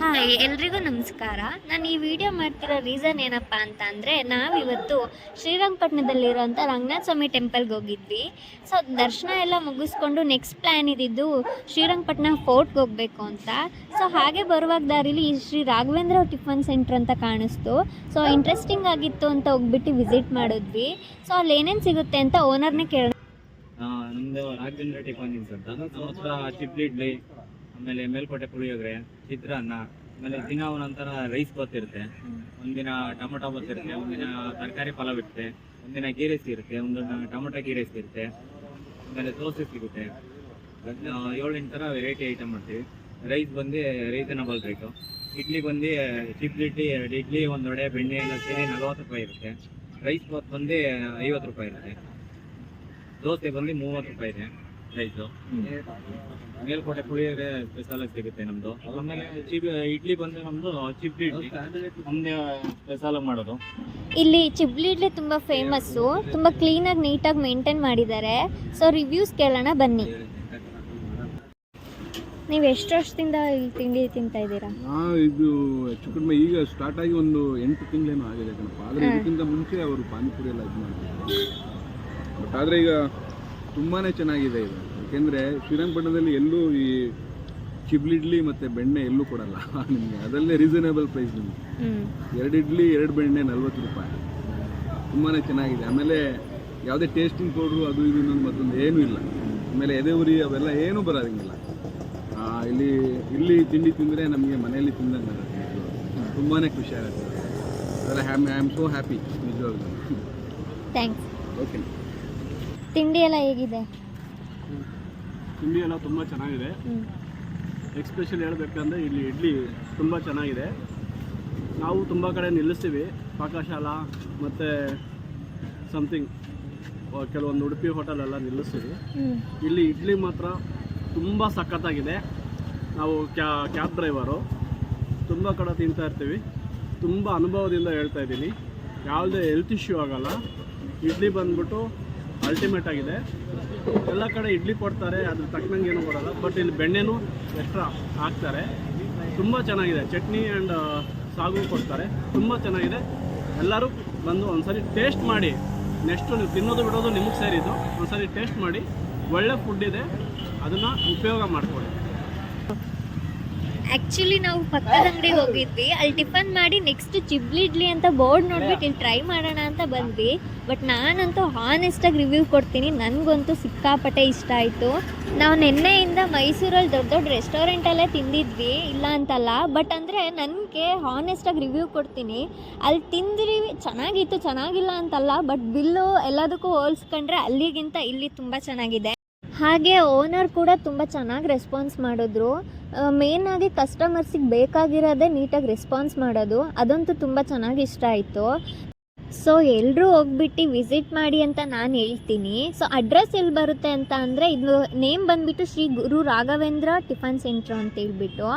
Hi ಎಲ್ರಿಗೂ ನಮಸ್ಕಾರ. ನಾನು ಈ ವಿಡಿಯೋ ಮಾಡ್ತಿರೋ ರೀಸನ್ ಏನಪ್ಪ ಅಂತ ಅಂದರೆ, ನಾವಿವತ್ತು ಶ್ರೀರಂಗಪಟ್ಟಣದಲ್ಲಿರೋಂಥ ರಂಗನಾಥ ಸ್ವಾಮಿ ಟೆಂಪಲ್ಗೆ ಹೋಗಿದ್ವಿ. ಸೊ ದರ್ಶನ ಎಲ್ಲ ಮುಗಿಸ್ಕೊಂಡು ನೆಕ್ಸ್ಟ್ ಪ್ಲ್ಯಾನ್ ಇದ್ದಿದ್ದು ಶ್ರೀರಂಗಪಟ್ಟಣ ಫೋರ್ಟ್ಗೆ ಹೋಗಬೇಕು ಅಂತ. ಸೊ ಹಾಗೆ ಬರುವಾಗ ದಾರಿಲಿ ಶ್ರೀ ರಾಘವೇಂದ್ರ ಟಿಫನ್ ಸೆಂಟ್ರ್ ಅಂತ ಕಾಣಿಸ್ತು. ಸೊ ಇಂಟ್ರೆಸ್ಟಿಂಗ್ ಆಗಿತ್ತು ಅಂತ ಹೋಗ್ಬಿಟ್ಟು ವಿಸಿಟ್ ಮಾಡಿದ್ವಿ. ಸೊ ಅಲ್ಲಿ ಏನೇನು ಸಿಗುತ್ತೆ ಅಂತ ಓನರ್ನೇ ಕೇಳೋಣ. ನಮ್ಮದು ರಾಘವೇಂದ್ರ ಟಿಫನ್ ಅಂತ ನಮ್ಮ ಹತ್ರ ಚಿಪ್ಲಿ ಇಡ್ಲಿ, ಆಮೇಲೆ ಮೇಲ್ಕೋಟೆ ಪುಳಿಯೋಗರೆ, ಚಿತ್ರಾನ್ನ, ಆಮೇಲೆ ದಿನ ಒಂದೊಂಥರ ರೈಸ್ ಬಾತ್ ಇರುತ್ತೆ, ಒಂದಿನ ಟೊಮೊಟೊ ಬಾತ್ ಇರುತ್ತೆ, ಒಂದಿನ ತರಕಾರಿ ಪಲಾವ್ ಇರುತ್ತೆ, ಒಂದಿನ ಗೀ ರೈಸ್ ಇರುತ್ತೆ, ಒಂದಿನ ಟೊಮೊಟೊ ಗೀ ರೈಸ್ ಇರುತ್ತೆ, ಆಮೇಲೆ ದೋಸೆ ಸಿಗುತ್ತೆ. 7-8 ಥರ ವೆರೈಟಿ ಐಟಮ್ ಮಾಡ್ತೀವಿ. ರೈಸ್ ಬಂದು ರೀಸನಬಲ್ ರೇಟು. ಇಡ್ಲಿ ಬಂದು ಚಿಪ್ಲಿ ಇಡ್ಲಿ 2 ಇಡ್ಲಿ, 1 ವಡೆ, ಬೆಣ್ಣೆ ಎಲ್ಲ ಸೇರಿ 40 ರೂಪಾಯಿ ಇರುತ್ತೆ. ರೈಸ್ ಬಾತ್ ಬಂದು 50 ರೂಪಾಯಿ ಇರುತ್ತೆ. ದೋಸೆ ಬಂದು 30 ರೂಪಾಯಿ ಇದೆ ರೈಸು. ಮೇಲ್ಕೋಟೆ ಪುಳಿಯೋಗರೆ ಸ್ಪೆಷಲ್ ಆಗಿ ಸಿಗುತ್ತೆ ನಮ್ದು. ಆಮೇಲೆ ಇಡ್ಲಿ ಬಂದು ನಮ್ದು ಚಿಪ್ಲಿ ಇಡ್ಲಿ ನಮ್ದೇ ಸ್ಪೆಷಲ್ ಆಗಿ ಮಾಡೋದು. ಇಲ್ಲಿ ಚಿಬ್ಲಿ ಇಡ್ಲಿ ತುಂಬ ಫೇಮಸ್ಸು, ತುಂಬ ಕ್ಲೀನಾಗಿ ನೀಟಾಗಿ ಮೇಂಟೈನ್ ಮಾಡಿದ್ದಾರೆ. ಸೊ ರಿವ್ಯೂಸ್ ಕೇಳೋಣ ಬನ್ನಿ. ನೀವು ಎಷ್ಟು ವರ್ಷದಿಂದ ಇಲ್ಲಿ ತಿಂಡಿ ತಿಂತಾ ಇದ್ದೀರಾ? ಇದು ಹೆಚ್ಚು ಕಡಿಮೆ ಈಗ ಸ್ಟಾರ್ಟ್ ಆಗಿ ಒಂದು 8 ತಿಂಗಳೇನೋ ಆಗಿದೆ ಕಣಪ್ಪ. ಆದರೆ ಇದಕ್ಕಿಂತ ಮುಂಚೆ ಅವರು ಪಾನಿಪುರಿ ಎಲ್ಲ ಇದು ಮಾಡ್ತಾರೆ. ಬಟ್ ಆದರೆ ಈಗ ತುಂಬಾ ಚೆನ್ನಾಗಿದೆ ಇದು. ಯಾಕೆಂದರೆ ಶ್ರೀರಂಗಪಟ್ಟಣದಲ್ಲಿ ಎಲ್ಲೂ ಈ ಚಿಬ್ಲಿ ಇಡ್ಲಿ ಮತ್ತು ಬೆಣ್ಣೆ ಎಲ್ಲೂ ಕೊಡಲ್ಲ ನಿಮಗೆ. ಅದಲ್ಲೇ ರೀಸನೇಬಲ್ ಪ್ರೈಸ್ ನಿಮಗೆ. 2 ಇಡ್ಲಿ 2 ಬೆಣ್ಣೆ 40 ರೂಪಾಯಿ. ತುಂಬಾ ಚೆನ್ನಾಗಿದೆ. ಆಮೇಲೆ ಯಾವುದೇ ಟೇಸ್ಟಿಂಗ್ ಪೌಡ್ರು ಅದು ಇದು ಇನ್ನೊಂದು ಮತ್ತೊಂದು ಏನೂ ಇಲ್ಲ. ಆಮೇಲೆ ಎದೆ ಉರಿ ಅವೆಲ್ಲ ಏನೂ ಬರೋದಂಗಿಲ್ಲ. ಇಲ್ಲಿ ತಿಂಡಿ ತಿಂದರೆ ನಮಗೆ ಮನೆಯಲ್ಲಿ ತಿಂದಂಗೆ ಆಗುತ್ತೆ. ತುಂಬಾ ಖುಷಿ ಆಗುತ್ತೆ. ಅದರ ಐ ಆಮ್ ಸೋ ಹ್ಯಾಪಿ ನಿಜವಾಗ್ಲೂ. ಥ್ಯಾಂಕ್ಸ್. ಓಕೆ. ತಿಂಡಿ ಎಲ್ಲ ಹೇಗಿದೆ? ತಿಂಡಿ ಎಲ್ಲ ತುಂಬ ಚೆನ್ನಾಗಿದೆ. ಎಕ್ಸ್ಪೆಷಲಿ ಹೇಳಬೇಕಂದ್ರೆ ಇಲ್ಲಿ ಇಡ್ಲಿ ತುಂಬ ಚೆನ್ನಾಗಿದೆ. ನಾವು ತುಂಬ ಕಡೆ ನಿಲ್ಲಿಸ್ತೀವಿ, ಪಾಕಶಾಲಾ ಮತ್ತು ಸಮಥಿಂಗ್ ಕೆಲವೊಂದು ಉಡುಪಿ ಹೋಟೆಲೆಲ್ಲ ನಿಲ್ಲಿಸ್ತೀವಿ. ಇಲ್ಲಿ ಇಡ್ಲಿ ಮಾತ್ರ ತುಂಬ ಸಖತ್ತಾಗಿದೆ. ನಾವು ಕ್ಯಾಬ್ ಡ್ರೈವರು, ತುಂಬ ಕಡೆ ತಿಂತಾ ಇರ್ತೀವಿ. ತುಂಬ ಅನುಭವದಿಂದ ಹೇಳ್ತಾ ಇದ್ದೀನಿ, ಯಾವುದೇ ಹೆಲ್ತ್ ಇಶ್ಯೂ ಆಗೋಲ್ಲ. ಇಡ್ಲಿ ಬಂದ್ಬಿಟ್ಟು ಅಲ್ಟಿಮೇಟ್ ಆಗಿದೆ. ಎಲ್ಲ ಕಡೆ ಇಡ್ಲಿ ಕೊಡ್ತಾರೆ, ಅದ್ರ ತಕ್ಕನಂಗೆ ಏನೂ ಕೊಡೋಲ್ಲ. ಬಟ್ ಇಲ್ಲಿ ಬೆಣ್ಣೆನೂ ಎಕ್ಸ್ಟ್ರಾ ಹಾಕ್ತಾರೆ. ತುಂಬ ಚೆನ್ನಾಗಿದೆ. ಚಟ್ನಿ ಆ್ಯಂಡ್ ಸಾಗು ಕೊಡ್ತಾರೆ. ತುಂಬ ಚೆನ್ನಾಗಿದೆ. ಎಲ್ಲರೂ ಬಂದು ಒಂದ್ಸರಿ ಟೇಸ್ಟ್ ಮಾಡಿ. ನೆಕ್ಸ್ಟು ನೀವು ತಿನ್ನೋದು ಬಿಡೋದು ನಿಮಗೆ ಸೇರಿದ್ದು. ಒಂದ್ಸರಿ ಟೇಸ್ಟ್ ಮಾಡಿ. ಒಳ್ಳೆ ಫುಡ್ ಇದೆ, ಅದನ್ನು ಉಪಯೋಗ ಮಾಡ್ಕೊಳ್ಳಿ. ಆ್ಯಕ್ಚುಲಿ ನಾವು ಪಕ್ಕದ ಅಂಗಡಿಗೆ ಹೋಗಿದ್ವಿ. ಅಲ್ಲಿ ಟಿಫನ್ ಮಾಡಿ ನೆಕ್ಸ್ಟ್ ಚಿಬ್ಲಿ ಇಡ್ಲಿ ಅಂತ ಬೋರ್ಡ್ ನೋಡ್ಬಿಟ್ಟು ಇಲ್ಲಿ ಟ್ರೈ ಮಾಡೋಣ ಅಂತ ಬಂದ್ವಿ. ಬಟ್ ನಾನಂತೂ ಹಾನೆಸ್ಟಾಗಿ ರಿವ್ಯೂ ಕೊಡ್ತೀನಿ, ನನಗಂತೂ ಸಿಕ್ಕಾಪಟ್ಟೆ ಇಷ್ಟ ಆಯಿತು. ನಾವು ನಿನ್ನೆಯಿಂದ ಮೈಸೂರಲ್ಲಿ ದೊಡ್ಡ ದೊಡ್ಡ ರೆಸ್ಟೋರೆಂಟಲ್ಲೇ ತಿಂದಿದ್ವಿ, ಇಲ್ಲ ಅಂತಲ್ಲ. ಬಟ್ ಅಂದರೆ ನನಗೆ ಹಾನೆಸ್ಟಾಗಿ ರಿವ್ಯೂ ಕೊಡ್ತೀನಿ. ಅಲ್ಲಿ ತಿಂದ್ರಿ ಚೆನ್ನಾಗಿತ್ತು, ಚೆನ್ನಾಗಿಲ್ಲ ಅಂತಲ್ಲ. ಬಟ್ ಬಿಲ್ಲು ಎಲ್ಲದಕ್ಕೂ ಹೋಲಿಸ್ಕೊಂಡ್ರೆ ಅಲ್ಲಿಗಿಂತ ಇಲ್ಲಿ ತುಂಬ ಚೆನ್ನಾಗಿದೆ. ಹಾಗೆ ಓನರ್ ಕೂಡ ತುಂಬ ಚೆನ್ನಾಗಿ ರೆಸ್ಪಾನ್ಸ್ ಮಾಡಿದ್ರು. ಮೇಯ್ನಾಗಿ ಕಸ್ಟಮರ್ಸಿಗೆ ಬೇಕಾಗಿರೋದೇ ನೀಟಾಗಿ ರೆಸ್ಪಾನ್ಸ್ ಮಾಡೋದು, ಅದಂತೂ ತುಂಬ ಚೆನ್ನಾಗಿ ಇಷ್ಟ ಆಯಿತು. ಸೊ ಎಲ್ಲರೂ ಹೋಗ್ಬಿಟ್ಟು ವಿಸಿಟ್ ಮಾಡಿ ಅಂತ ನಾನು ಹೇಳ್ತೀನಿ. ಸೊ ಅಡ್ರೆಸ್ ಎಲ್ಲಿ ಬರುತ್ತೆ ಅಂತ ಅಂದರೆ, ಇದು ನೇಮ್ ಬಂದುಬಿಟ್ಟು ಶ್ರೀ ಗುರು ರಾಘವೇಂದ್ರ ಟಿಫನ್ ಸೆಂಟ್ರ್ ಅಂತ ಹೇಳ್ಬಿಟ್ಟು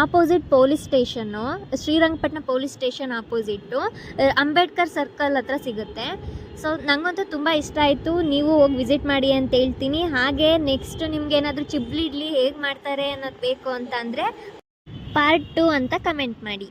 opposite police station, Srirangapatna police station opposite Ambedkar circle ಹತ್ರ ಸಿಗುತ್ತೆ. ಸೊ ನನಗಂತೂ ತುಂಬ ಇಷ್ಟ ಆಯಿತು. ನೀವು ಹೋಗಿ ವಿಸಿಟ್ ಮಾಡಿ ಅಂತ ಹೇಳ್ತೀನಿ. ಹಾಗೆ ನೆಕ್ಸ್ಟ್ ನಿಮ್ಗೆ ಏನಾದರೂ ಚಿಬ್ಲಿ ಇಡ್ಲಿ ಹೇಗೆ ಮಾಡ್ತಾರೆ ಅನ್ನೋದು ಬೇಕು ಅಂತ ಅಂದರೆ ಪಾರ್ಟ್ 2 ಅಂತ ಕಮೆಂಟ್ ಮಾಡಿ.